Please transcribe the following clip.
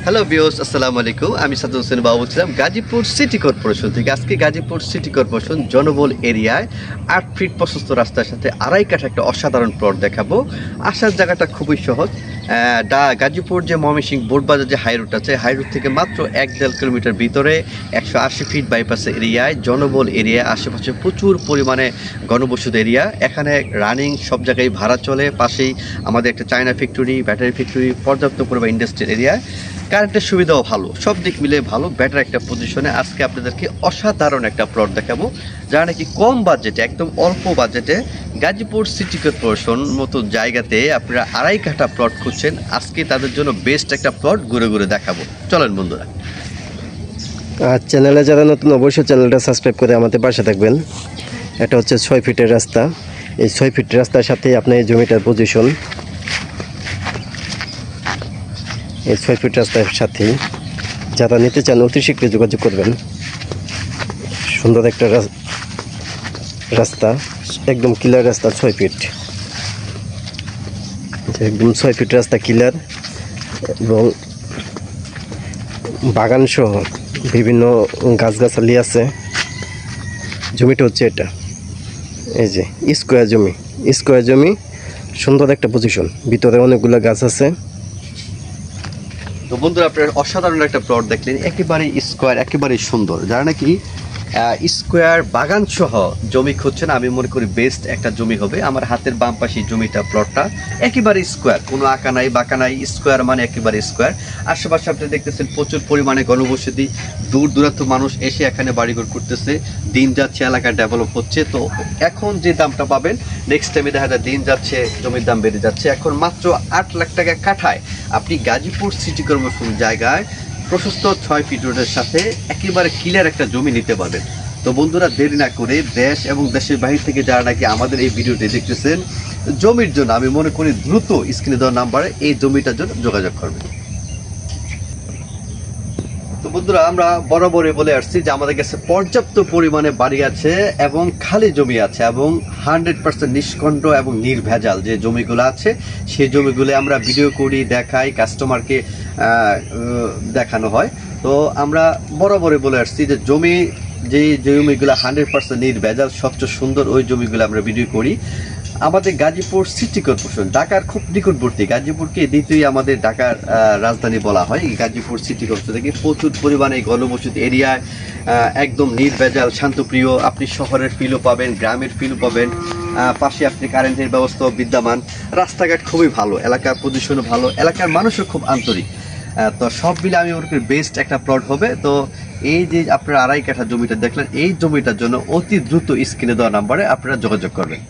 Hello viewers, আসসালামু আলাইকুম। আমি সাদত হোসেন বাবু ছিলাম গাজীপুর সিটি কর্পোরেশন থেকে। আজকে গাজীপুর সিটি কর্পোরেশন জনবল এরিয়ায় 8 ফিট প্রশস্ত রাস্তার সাথে আড়াই কাঠা একটা অসাধারণ প্লট দেখাবো। আসার জায়গাটা খুবই সহজ। গাজীপুর যে ময়মনসিংহ বোর্ডবাজার যে হাই রুট আছে, হাই রুট থেকে মাত্র 1-1.5 কিলোমিটার ভিতরে 180 ফিট বাইপাস এরিয়ায় জনবল এরিয়া, আশেপাশে প্রচুর পরিমাণে ঘনবসতি এরিয়া। এখানে রানিং সব জায়গায় ভাড়া চলে। পাশেই আমাদের একটা চায়না ফ্যাক্টরি, ব্যাটারি ফ্যাক্টরি, পর্যাপ্ত পরিমাণ ইন্ডাস্ট্রিয়াল এরিয়া, কারেন্টের সুবিধাও ভালো, সব দিক মিলে ভালো, বেটার একটা পজিশনে। আজকে আপনাদেরকে অসাধারণ একটা প্লট দেখাবো, যারা নাকি কম বাজেটে, একদম অল্প বাজেটে গাজীপুর সিটি কর্পোরেশন মতো জায়গাতে আপনারা আড়াই কাঠা প্লট খুঁজছেন। আজকে তাদের জন্য বেস্ট একটা প্লট ঘুরে ঘুরে দেখাবো। চলেন বন্ধুরা। আর চ্যানেলে যারা নতুন, অবশ্যই চ্যানেলটা সাবস্ক্রাইব করে আমাদের পাশে থাকবেন। এটা হচ্ছে 6 ফিটের রাস্তা। এই 6 ফিট রাস্তার সাথে আপনার এই জমিটার পজিশন। এই 6 ফিট রাস্তার সাথে যারা নিতে চান অতি শীঘ্রই যোগাযোগ করবেন। সুন্দর একটা রাস্তা, একদম ক্লিয়ার রাস্তা। 6 ফিট, একদম 6 ফিট রাস্তা ক্লিয়ার, এবং বাগান সহ বিভিন্ন গাছগাছালি আছে। জমিটা হচ্ছে এটা, এই যে স্কোয়ার জমি, সুন্দর একটা পজিশন, ভিতরে অনেকগুলো গাছ আছে। তো বন্ধুরা, আপনার অসাধারণ একটা প্লট দেখলেন, একেবারে স্কোয়ার, একেবারে সুন্দর। যারা নাকি স্কোয়ার বাগান সহ জমি খুঁজছেন, আমি মনে করি বেস্ট একটা জমি হবে। আমার হাতের বাম পাশে জমিটা, প্লটটা একেবারে স্কোয়ার, কোনো আঁকা নাই বাঁকা নাই, স্কোয়ার মানে একেবারে স্কোয়ার। আশেপাশে আপনি দেখতেছেন প্রচুর পরিমাণে ঘনবসতি, দূর দূরান্ত মানুষ এসে এখানে বাড়িঘর করতেছে। দিন যাচ্ছে, এলাকা ডেভেলপ হচ্ছে। তো এখন যে দামটা পাবেন, নেক্সট টাইমে দেখা যায় দিন যাচ্ছে জমির দাম বেড়ে যাচ্ছে। এখন মাত্র 8 লাখ টাকা কাঠায় আপনি গাজীপুর সিটি কর্পোরেশন জায়গায় প্রশস্ত 6 ফিট রোডের সাথে একেবারে ক্লিয়ার একটা জমি নিতে পারবেন। তো বন্ধুরা, দেরি না করে দেশ এবং দেশের বাহির থেকে যারা নাকি আমাদের এই ভিডিওটি দেখতেছেন, জমির জন্য আমি মনে করি দ্রুত স্ক্রিনে দেওয়া নাম্বারে এই জমিটার জন্য যোগাযোগ করবেন। তো বন্ধুরা, আমরা বরাবরই বলে আসছি যে আমাদের কাছে পর্যাপ্ত পরিমাণে বাড়ি আছে এবং খালি জমি আছে, এবং 100% নিষ্কণ্ঠ এবং নির্ভেজাল যে জমিগুলো আছে, সেই জমিগুলো আমরা ভিডিও করি, দেখাই, কাস্টমারকে দেখানো হয়। তো আমরা বরাবরই বলে আসছি যে যে জমিগুলো 100% নির্ভেজাল, স্বচ্ছ সুন্দর, ওই জমিগুলো আমরা ভিডিও করি। আমাদের গাজীপুর সিটি কর্পোরেশন ঢাকার খুব নিকটবর্তী, গাজীপুরকে দ্বিতীয় আমাদের ঢাকার রাজধানী বলা হয়। গাজীপুর সিটি কর্পোরেশন থেকে প্রচুর পরিমাণে ঘনবসতি এরিয়ায় একদম নির্ভেজাল, শান্তপ্রিয়, আপনি শহরের ফিলও পাবেন, গ্রামের ফিলও পাবেন। পাশে আপনি কারেন্টের ব্যবস্থাও বিদ্যমান, রাস্তাঘাট খুবই ভালো, এলাকার পজিশনও ভালো, এলাকার মানুষও খুব আন্তরিক। তো সব মিলে আমি ওর বেস্ট একটা প্লট হবে। তো এই যে আপনারা আড়াই কাঠা জমিটা দেখলেন, এই জমিটার জন্য অতি দ্রুত স্ক্রিনে দেওয়া নাম্বারে আপনারা যোগাযোগ করবেন।